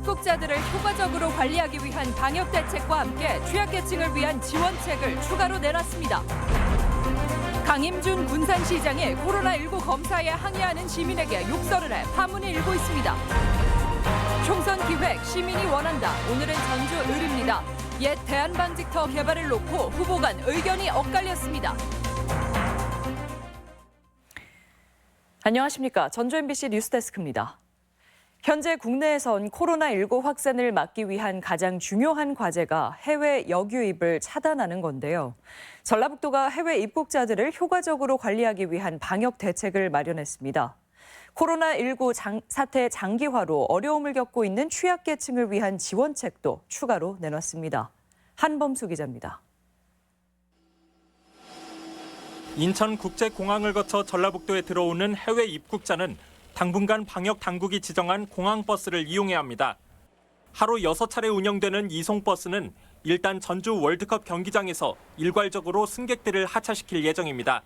입국자들을 효과적으로 관리하기 위한 방역 대책과 함께 취약계층을 위한 지원책을 추가로 내놨습니다. 강임준 군산시장이 코로나19 검사에 항의하는 시민에게 욕설을 해 파문이 일고 있습니다. 총선 기획 시민이 원한다. 오늘은 전주 을입니다. 옛 대한방직터 개발을 놓고 후보 간 의견이 엇갈렸습니다. 안녕하십니까. 전주 MBC 뉴스데스크입니다. 현재 국내에선 코로나19 확산을 막기 위한 가장 중요한 과제가 해외 역유입을 차단하는 건데요. 전라북도가 해외 입국자들을 효과적으로 관리하기 위한 방역 대책을 마련했습니다. 코로나19 사태 장기화로 어려움을 겪고 있는 취약계층을 위한 지원책도 추가로 내놨습니다. 한범수 기자입니다. 인천국제공항을 거쳐 전라북도에 들어오는 해외 입국자는 당분간 방역 당국이 지정한 공항버스를 이용해야 합니다. 하루 6차례 운영되는 이송버스는 일단 전주 월드컵 경기장에서 일괄적으로 승객들을 하차시킬 예정입니다.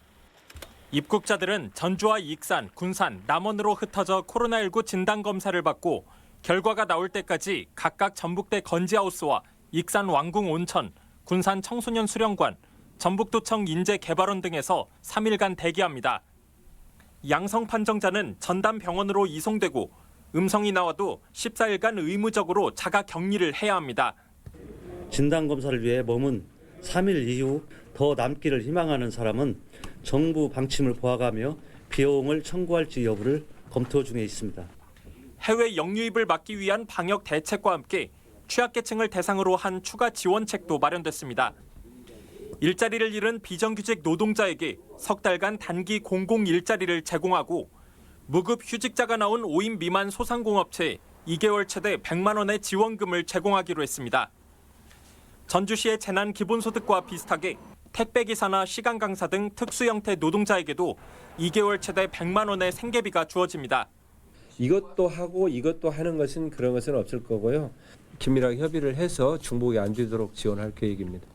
입국자들은 전주와 익산, 군산, 남원으로 흩어져 코로나19 진단검사를 받고 결과가 나올 때까지 각각 전북대 건지하우스와 익산 왕궁 온천, 군산 청소년 수련관, 전북도청 인재개발원 등에서 3일간 대기합니다. 양성 판정자는 전담 병원으로 이송되고 음성이 나와도 14일간 의무적으로 자가 격리를 해야 합니다. 진단검사를 위해 머문 3일 이후 더 남기를 희망하는 사람은 정부 방침을 보아가며 비용을 청구할지 여부를 검토 중에 있습니다. 해외 역유입을 막기 위한 방역 대책과 함께 취약계층을 대상으로 한 추가 지원책도 마련됐습니다. 일자리를 잃은 비정규직 노동자에게 석 달간 단기 공공 일자리를 제공하고 무급 휴직자가 나온 5인 미만 소상공업체에 2개월 최대 100만 원의 지원금을 제공하기로 했습니다. 전주시의 재난 기본소득과 비슷하게 택배기사나 시간강사 등 특수형태 노동자에게도 2개월 최대 100만 원의 생계비가 주어집니다. 이것도 하고 이것도 하는 것은 그런 것은 없을 거고요. 긴밀하게 협의를 해서 중복이 안 되도록 지원할 계획입니다.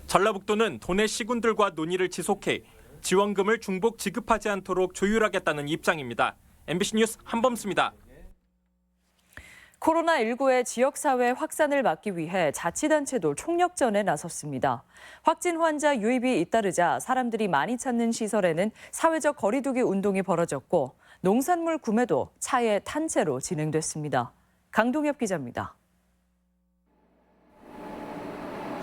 전라북도는 도내 시군들과 논의를 지속해 지원금을 중복 지급하지 않도록 조율하겠다는 입장입니다. MBC 뉴스 한범수입니다. 코로나19의 지역사회 확산을 막기 위해 자치단체도 총력전에 나섰습니다. 확진 환자 유입이 잇따르자 사람들이 많이 찾는 시설에는 사회적 거리두기 운동이 벌어졌고 농산물 구매도 차에 탄 채로 진행됐습니다. 강동엽 기자입니다.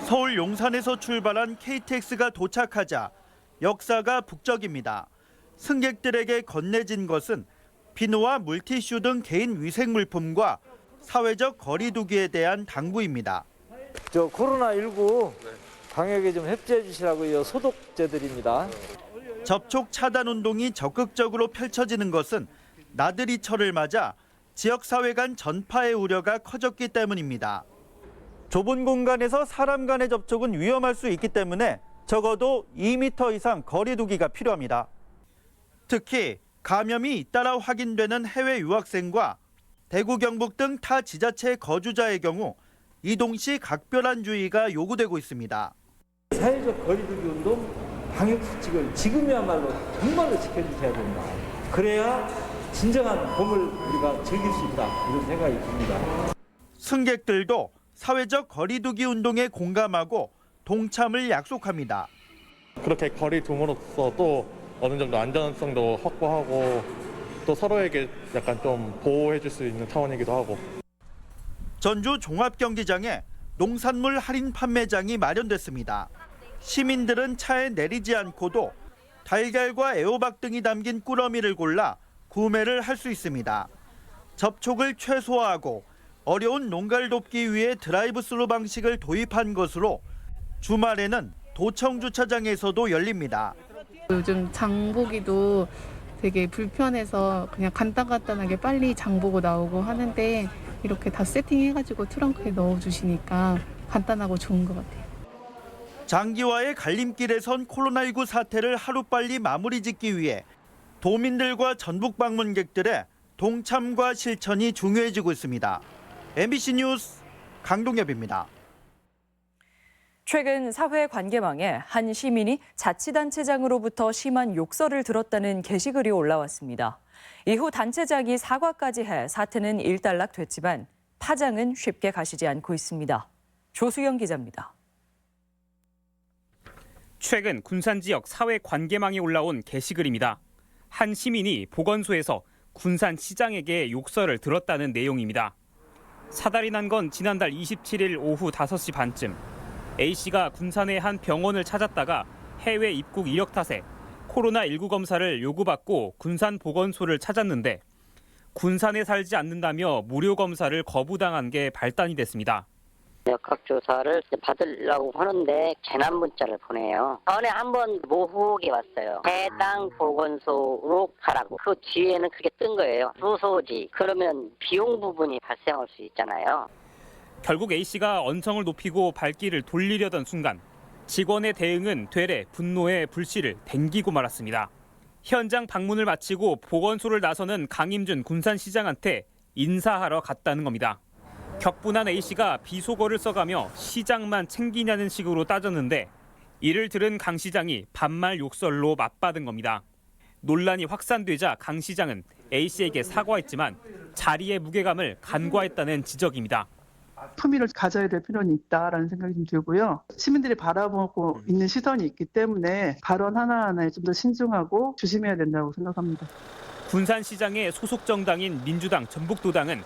서울 용산에서 출발한 KTX가 도착하자 역사가 북적입니다. 승객들에게 건네진 것은 비누와 물티슈 등 개인 위생 물품과 사회적 거리두기에 대한 당부입니다. 코로나19 방역에 좀 협조해 주시라고요. 소독제들입니다. 접촉 차단 운동이 적극적으로 펼쳐지는 것은 나들이철을 맞아 지역사회 간 전파의 우려가 커졌기 때문입니다. 좁은 공간에서 사람 간의 접촉은 위험할 수 있기 때문에 적어도 2m 이상 거리두기가 필요합니다. 특히 감염이 잇따라 확인되는 해외 유학생과 대구, 경북 등 타 지자체 거주자의 경우 이동 시 각별한 주의가 요구되고 있습니다. 사회적 거리두기 운동 방역 수칙을 지금이야말로 정말로 지켜주셔야 된다. 그래야 진정한 봄을 우리가 즐길 수 있다. 이런 생각이 듭니다. 승객들도 사회적 거리두기 운동에 공감하고 동참을 약속합니다. 그렇게 거리 둠으로써 또 어느 정도 안전성도 확보하고 또 서로에게 약간 좀 보호해 줄 수 있는 차원이기도 하고. 전주 종합경기장에 농산물 할인 판매장이 마련됐습니다. 시민들은 차에 내리지 않고도 달걀과 애호박 등이 담긴 꾸러미를 골라 구매를 할 수 있습니다. 접촉을 최소화하고 어려운 농가를 돕기 위해 드라이브스루 방식을 도입한 것으로 주말에는 도청 주차장에서도 열립니다. 요즘 장 보기도 되게 불편해서 그냥 간단하게 빨리 장 보고 나오고 하는데 이렇게 다 세팅해가지고 트렁크에 넣어주시니까 간단하고 좋은 것 같아요. 장기와의 갈림길에 선 코로나19 사태를 하루빨리 마무리 짓기 위해 도민들과 전북 방문객들의 동참과 실천이 중요해지고 있습니다. MBC 뉴스 강동엽입니다. 최근 사회관계망에 한 시민이 자치단체장으로부터 심한 욕설을 들었다는 게시글이 올라왔습니다. 이후 단체장이 사과까지 해 사태는 일단락됐지만 파장은 쉽게 가시지 않고 있습니다. 조수영 기자입니다. 최근 군산 지역 사회 관계망에 올라온 게시글입니다. 한 시민이 보건소에서 군산 시장에게 욕설을 들었다는 내용입니다. 사달이 난 건 지난달 27일 오후 5시 반쯤 A씨가 군산의 한 병원을 찾았다가 해외 입국 이력 탓에 코로나19 검사를 요구받고 군산 보건소를 찾았는데 군산에 살지 않는다며 무료 검사를 거부당한 게 발단이 됐습니다. 역학조사를 받으려고 하는데 재난 문자를 보내요. 전에 한번 모국이 왔어요. 해당 보건소로 가라고. 그 뒤에는 그게 뜬 거예요. 주소지. 그러면 비용 부분이 발생할 수 있잖아요. 결국 A씨가 언성을 높이고 발길을 돌리려던 순간 직원의 대응은 되레 분노에 불씨를 댕기고 말았습니다. 현장 방문을 마치고 보건소를 나서는 강임준 군산시장한테 인사하러 갔다는 겁니다. 격분한 A씨가 비속어를 써가며 시장만 챙기냐는 식으로 따졌는데 이를 들은 강 시장이 반말 욕설로 맞받은 겁니다. 논란이 확산되자 강 시장은 A씨에게 사과했지만 자리의 무게감을 간과했다는 지적입니다. 품위를 가져야 될 필요는 있다라는 생각이 좀 들고요. 시민들이 바라보고 있는 시선이 있기 때문에 발언 하나하나에 좀 더 신중하고 조심해야 된다고 생각합니다. 군산시장의 소속 정당인 민주당 전북도당은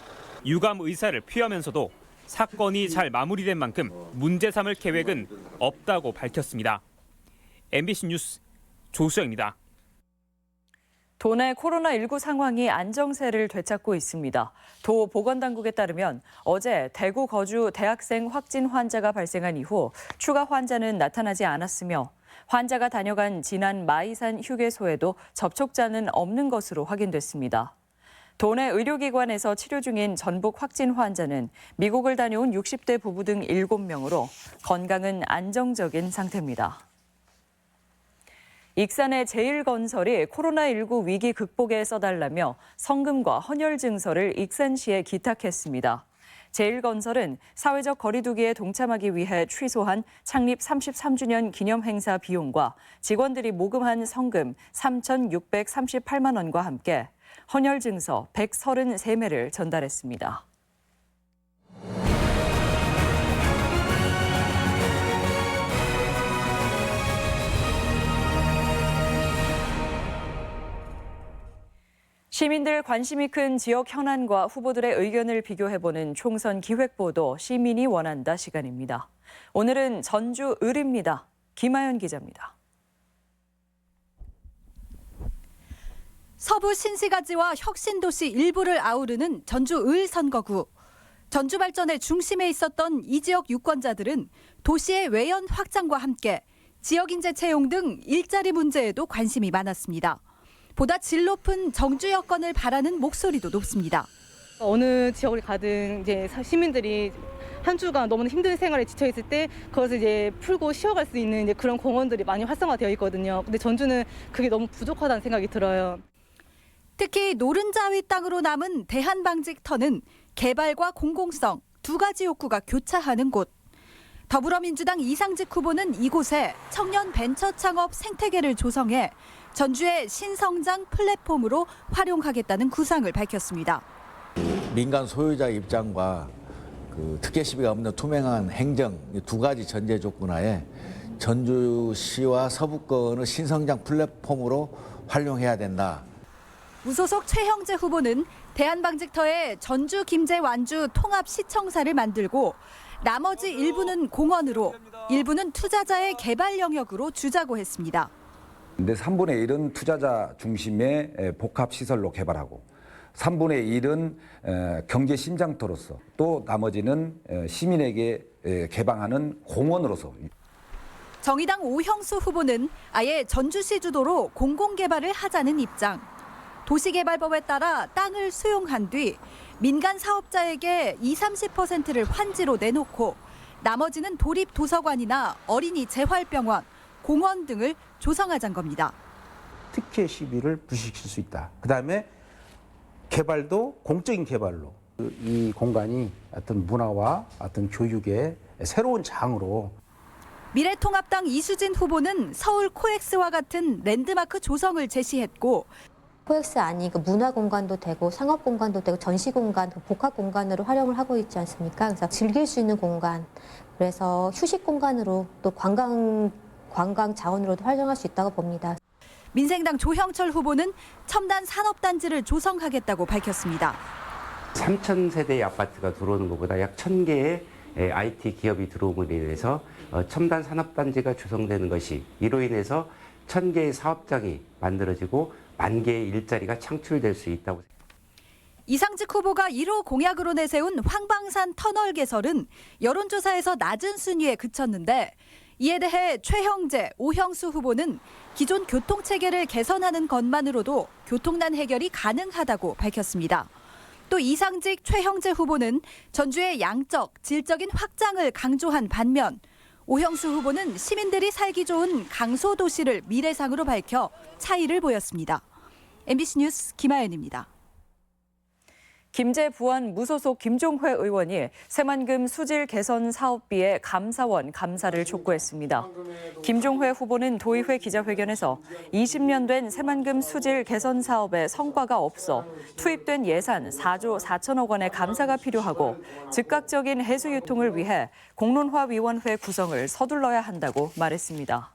유감 의사를 표하면서도 사건이 잘 마무리된 만큼 문제 삼을 계획은 없다고 밝혔습니다. MBC 뉴스 조수영입니다. 도내 코로나19 상황이 안정세를 되찾고 있습니다. 도 보건당국에 따르면 어제 대구 거주 대학생 확진 환자가 발생한 이후 추가 환자는 나타나지 않았으며 환자가 다녀간 지난 마이산 휴게소에도 접촉자는 없는 것으로 확인됐습니다. 도내 의료기관에서 치료 중인 전북 확진 환자는 미국을 다녀온 60대 부부 등 7명으로 건강은 안정적인 상태입니다. 익산의 제일건설이 코로나19 위기 극복에 써달라며 성금과 헌혈 증서를 익산시에 기탁했습니다. 제일건설은 사회적 거리 두기에 동참하기 위해 취소한 창립 33주년 기념 행사 비용과 직원들이 모금한 성금 3,638만 원과 함께 헌혈 증서 133매를 전달했습니다. 시민들 관심이 큰 지역 현안과 후보들의 의견을 비교해보는 총선 기획보도 시민이 원한다 시간입니다. 오늘은 전주 을입니다. 김하연 기자입니다. 서부 신시가지와 혁신도시 일부를 아우르는 전주 을 선거구. 전주 발전의 중심에 있었던 이 지역 유권자들은 도시의 외연 확장과 함께 지역 인재 채용 등 일자리 문제에도 관심이 많았습니다. 보다 질 높은 정주 여건을 바라는 목소리도 높습니다. 어느 지역을 가든 이제 시민들이 한 주간 너무나 힘든 생활에 지쳐 있을 때 그것을 이제 풀고 쉬어갈 수 있는 이제 그런 공원들이 많이 활성화되어 있거든요. 근데 전주는 그게 너무 부족하다는 생각이 들어요. 특히 노른자위 땅으로 남은 대한방직터는 개발과 공공성 두 가지 욕구가 교차하는 곳. 더불어민주당 이상직 후보는 이곳에 청년 벤처 창업 생태계를 조성해 전주의 신성장 플랫폼으로 활용하겠다는 구상을 밝혔습니다. 민간 소유자 입장과 특혜 시비가 없는 투명한 행정 두 가지 전제 조건 하에 전주시와 서부권의 신성장 플랫폼으로 활용해야 된다. 무소속 최형재 후보는 대한방직터에 전주, 김제, 완주 통합시청사를 만들고 나머지 일부는 공원으로, 일부는 투자자의 개발 영역으로 주자고 했습니다. 근데 3분의 1은 투자자 중심의 복합시설로 개발하고 3분의 1은 경제 심장터로서 또 나머지는 시민에게 개방하는 공원으로서. 정의당 오형수 후보는 아예 전주시 주도로 공공개발을 하자는 입장. 도시개발법에 따라 땅을 수용한 뒤 민간 사업자에게 20-30%를 환지로 내놓고 나머지는 도립도서관이나 어린이 재활병원, 공원 등을 조성하자는 겁니다. 특혜 시비를 불식시킬 수 있다. 그다음에 개발도 공적인 개발로 이 공간이 어떤 문화와 어떤 교육의 새로운 장으로. 미래통합당 이수진 후보는 서울 코엑스와 같은 랜드마크 조성을 제시했고 코엑스 안이 그 문화 공간도 되고 상업 공간도 되고 전시 공간, 복합 공간으로 활용을 하고 있지 않습니까? 그래서 즐길 수 있는 공간, 그래서 휴식 공간으로 또 관광 자원으로도 활용할 수 있다고 봅니다. 민생당 조형철 후보는 첨단 산업단지를 조성하겠다고 밝혔습니다. 3,000세대의 아파트가 들어오는 것보다 약 1,000개의 IT 기업이 들어옴으로 인해서 첨단 산업단지가 조성되는 것이 이로 인해서 1,000개의 사업장이 만들어지고 10,000개의 일자리가 창출될 수 있다고 생각합니다. 이상직 후보가 1호 공약으로 내세운 황방산 터널 개설은 여론조사에서 낮은 순위에 그쳤는데 이에 대해 최형재, 오형수 후보는 기존 교통체계를 개선하는 것만으로도 교통난 해결이 가능하다고 밝혔습니다. 또 이상직, 최형재 후보는 전주의 양적, 질적인 확장을 강조한 반면 오형수 후보는 시민들이 살기 좋은 강소도시를 미래상으로 밝혀 차이를 보였습니다. MBC 뉴스 김아연입니다. 김제 부안 무소속 김종회 의원이 새만금 수질 개선 사업비의 감사원 감사를 촉구했습니다. 김종회 후보는 도의회 기자회견에서 20년 된 새만금 수질 개선 사업에 성과가 없어 투입된 예산 4조 4천억 원의 감사가 필요하고 즉각적인 해수 유통을 위해 공론화위원회 구성을 서둘러야 한다고 말했습니다.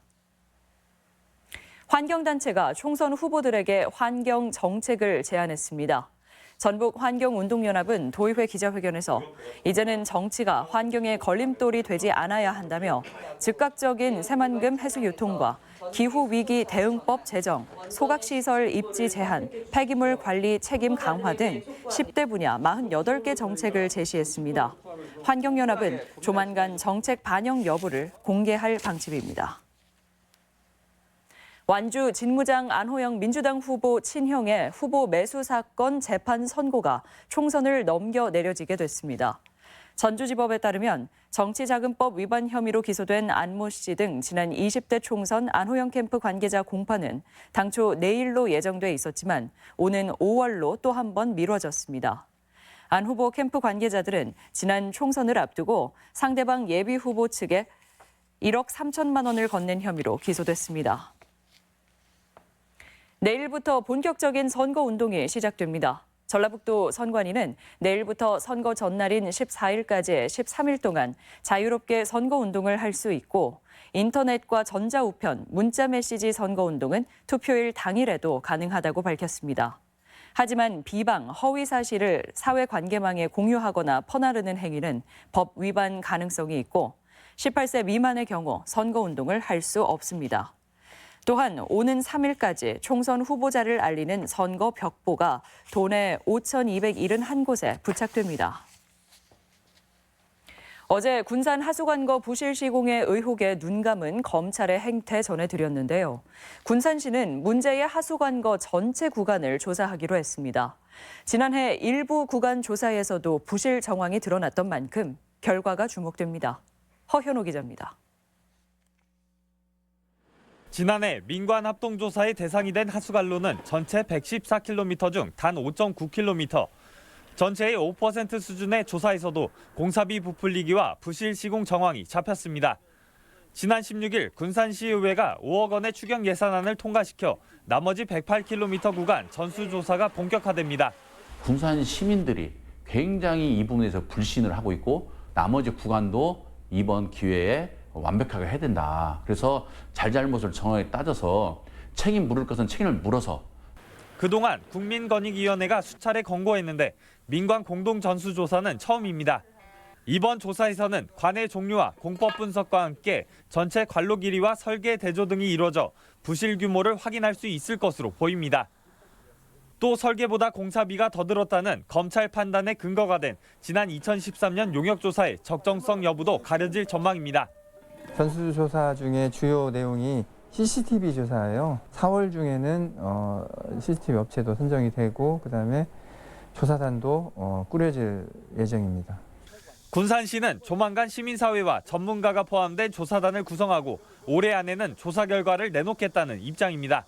환경단체가 총선 후보들에게 환경 정책을 제안했습니다. 전북환경운동연합은 도의회 기자회견에서 이제는 정치가 환경의 걸림돌이 되지 않아야 한다며 즉각적인 새만금 해수 유통과 기후위기 대응법 제정, 소각시설 입지 제한, 폐기물 관리 책임 강화 등 10대 분야 48개 정책을 제시했습니다. 환경연합은 조만간 정책 반영 여부를 공개할 방침입니다. 완주 진무장 안호영 민주당 후보 친형의 후보 매수 사건 재판 선고가 총선을 넘겨 내려지게 됐습니다. 전주지법에 따르면 정치자금법 위반 혐의로 기소된 안모 씨 등 지난 20대 총선 안호영 캠프 관계자 공판은 당초 내일로 예정돼 있었지만 오는 5월로 또 한 번 미뤄졌습니다. 안 후보 캠프 관계자들은 지난 총선을 앞두고 상대방 예비 후보 측에 1억 3천만 원을 건넨 혐의로 기소됐습니다. 내일부터 본격적인 선거운동이 시작됩니다. 전라북도 선관위는 내일부터 선거 전날인 14일까지 13일 동안 자유롭게 선거운동을 할 수 있고 인터넷과 전자우편, 문자메시지 선거운동은 투표일 당일에도 가능하다고 밝혔습니다. 하지만 비방, 허위 사실을 사회관계망에 공유하거나 퍼나르는 행위는 법 위반 가능성이 있고 18세 미만의 경우 선거운동을 할 수 없습니다. 또한 오는 3일까지 총선 후보자를 알리는 선거 벽보가 도내 5,271곳에 부착됩니다. 어제 군산 하수관거 부실 시공의 의혹에 눈감은 검찰의 행태 전해드렸는데요. 군산시는 문제의 하수관거 전체 구간을 조사하기로 했습니다. 지난해 일부 구간 조사에서도 부실 정황이 드러났던 만큼 결과가 주목됩니다. 허현호 기자입니다. 지난해 민관 합동조사의 대상이 된 하수관로는 전체 114km 중 단 5.9km. 전체의 5% 수준의 조사에서도 공사비 부풀리기와 부실 시공 정황이 잡혔습니다. 지난 16일 군산시의회가 5억 원의 추경 예산안을 통과시켜 나머지 108km 구간 전수조사가 본격화됩니다. 군산 시민들이 굉장히 이 부분에서 불신을 하고 있고 나머지 구간도 이번 기회에 완벽하게 해야 된다. 그래서 잘잘못을 정확하게 따져서 책임 물을 것은 책임을 물어서. 그동안 국민권익위원회가 수차례 권고했는데 민관 공동 전수조사는 처음입니다. 이번 조사에서는 관의 종류와 공법 분석과 함께 전체 관로 길이와 설계 대조 등이 이루어져 부실 규모를 확인할 수 있을 것으로 보입니다. 또 설계보다 공사비가 더 들었다는 검찰 판단의 근거가 된 지난 2013년 용역조사의 적정성 여부도 가려질 전망입니다. 전수조사 중에 주요 내용이 CCTV 조사예요. 4월 중에는 CCTV 업체도 선정이 되고 그다음에 조사단도 꾸려질 예정입니다. 군산시는 조만간 시민사회와 전문가가 포함된 조사단을 구성하고 올해 안에는 조사 결과를 내놓겠다는 입장입니다.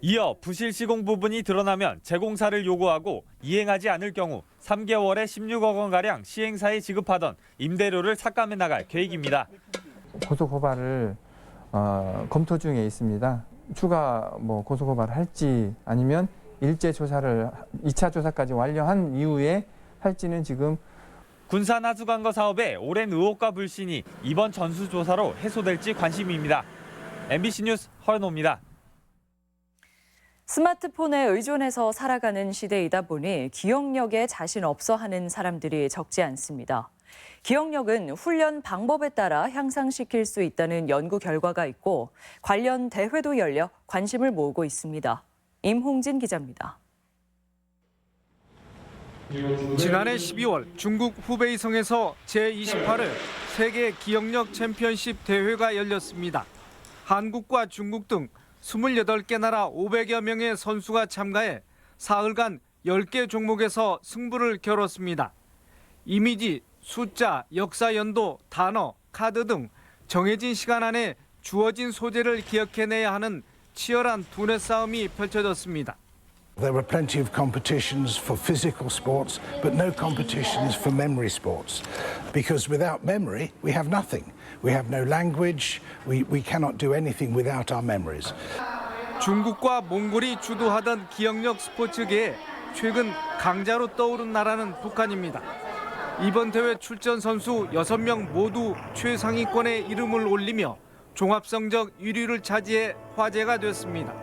이어 부실 시공 부분이 드러나면 재공사를 요구하고 이행하지 않을 경우 3개월에 16억 원가량 시행사에 지급하던 임대료를 삭감해 나갈 계획입니다. 고소 고발을 검토 중에 있습니다. 추가 고소 고발을 할지 아니면 일제 조사를 2차 조사까지 완료한 이후에 할지는 지금 군산 하수관거 사업의 오랜 의혹과 불신이 이번 전수조사로 해소될지 관심입니다. MBC 뉴스 허연호입니다. 스마트폰에 의존해서 살아가는 시대이다 보니 기억력에 자신 없어 하는 사람들이 적지 않습니다. 기억력은 훈련 방법에 따라 향상시킬 수 있다는 연구 결과가 있고 관련 대회도 열려 관심을 모으고 있습니다. 임홍진 기자입니다. 지난해 12월 중국 후베이성에서 제28회 세계 기억력 챔피언십 대회가 열렸습니다. 한국과 중국 등 28개 나라 500여 명의 선수가 참가해 사흘간 10개 종목에서 승부를 겨뤘습니다. 이미지, 숫자, 역사 연도, 단어, 카드 등 정해진 시간 안에 주어진 소재를 기억해내야 하는 치열한 두뇌 싸움이 펼쳐졌습니다. There were plenty of competitions for physical sports, but no competitions for memory sports. Because without memory, we have nothing. We have no language. We cannot do anything without our memories. 중국과 몽골이 주도하던 기억력 스포츠계에 최근 강자로 떠오른 나라는 북한입니다. 이번 대회 출전 선수 6명 모두 최상위권에 이름을 올리며 종합성적 1위를 차지해 화제가 됐습니다.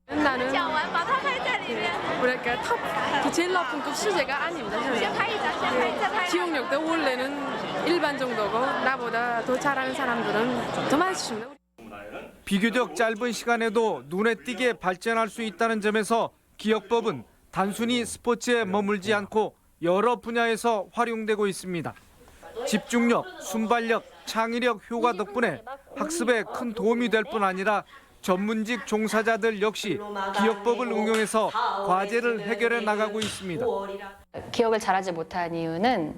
나는 뭐랄까 제일 높은 급 수제가 아닙니다. 기억력도 원래는 일반 정도고 나보다 더 잘하는 사람들은 더 많습니다. 비교적 짧은 시간에도 눈에 띄게 발전할 수 있다는 점에서 기억법은 단순히 스포츠에 머물지 않고 여러 분야에서 활용되고 있습니다. 집중력, 순발력, 창의력 효과 덕분에 학습에 큰 도움이 될 뿐 아니라 전문직 종사자들 역시 기억법을 응용해서 과제를 해결해 나가고 있습니다. 기억을 잘하지 못한 이유는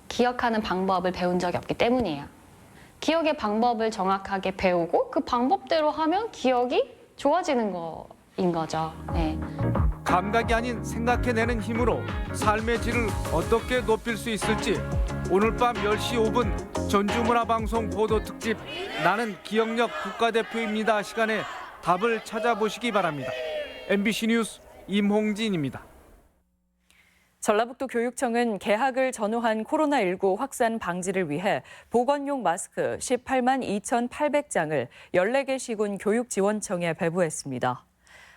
기억하는 방법을 배운 적이 없기 때문이에요. 기억의 방법을 정확하게 배우고 그 방법대로 하면 기억이 좋아지는 거인 거죠. 네. 감각이 아닌 생각해내는 힘으로 삶의 질을 어떻게 높일 수 있을지 오늘 밤 10시 5분 전주문화방송 보도특집 나는 기억력 국가대표입니다 시간에 답을 찾아보시기 바랍니다. MBC 뉴스 임홍진입니다. 전라북도 교육청은 개학을 전후한 코로나19 확산 방지를 위해 보건용 마스크 18만 2,800장을 14개 시군 교육지원청에 배부했습니다.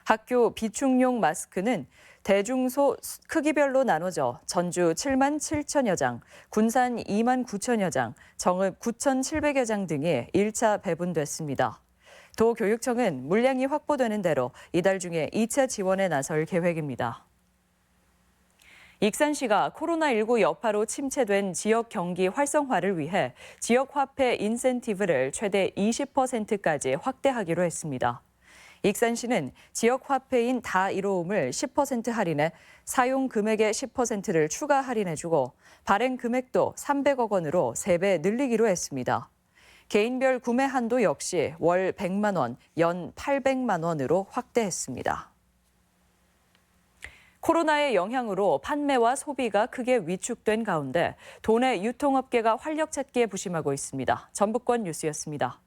학교 비축용 마스크는 대중소 크기별로 나눠져 전주 7만 7천여 장, 군산 2만 9천여 장, 정읍 9,700여 장 등이 1차 배분됐습니다. 도교육청은 물량이 확보되는 대로 이달 중에 2차 지원에 나설 계획입니다. 익산시가 코로나19 여파로 침체된 지역 경기 활성화를 위해 지역화폐 인센티브를 최대 20%까지 확대하기로 했습니다. 익산시는 지역화폐인 다이로움을 10% 할인해 사용 금액의 10%를 추가 할인해주고 발행 금액도 300억 원으로 3배 늘리기로 했습니다. 개인별 구매 한도 역시 월 100만 원, 연 800만 원으로 확대했습니다. 코로나의 영향으로 판매와 소비가 크게 위축된 가운데 도내 유통업계가 활력 찾기에 부심하고 있습니다. 전북권 뉴스였습니다.